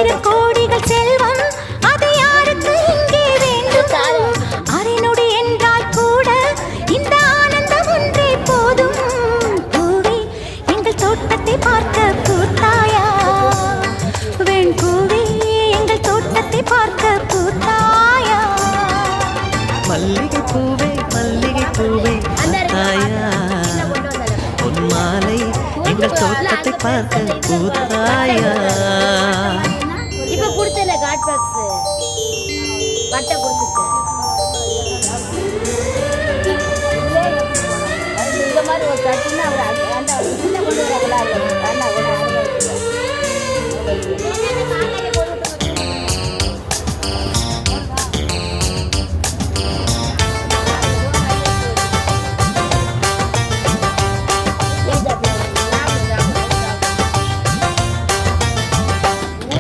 ஆயிரம் கோடிகள் செல்வம் அது யாருக்கு இங்கே வேண்டும் அரைநொடி என்றால் கூட இந்த ஆனந்தம் ஒன்றே போதும் பூவே எங்கள் தோட்டத்தை பார்க்க பூத்தாயா வெண்பூவே எங்கள் தோட்டத்தை பார்க்க பூத்தாயா மல்லிகை பூவே தாயா பொன் மாலை எங்கள் தோட்டத்தை பார்க்க பூத்தாயா இப்ப கொடுத்தல காட் பாக்ஸ் பட்டை கொடுத்துட்டு இந்த மாதிரி ஒரு கட்டினா அவர் அந்த கொண்டு வரலாம்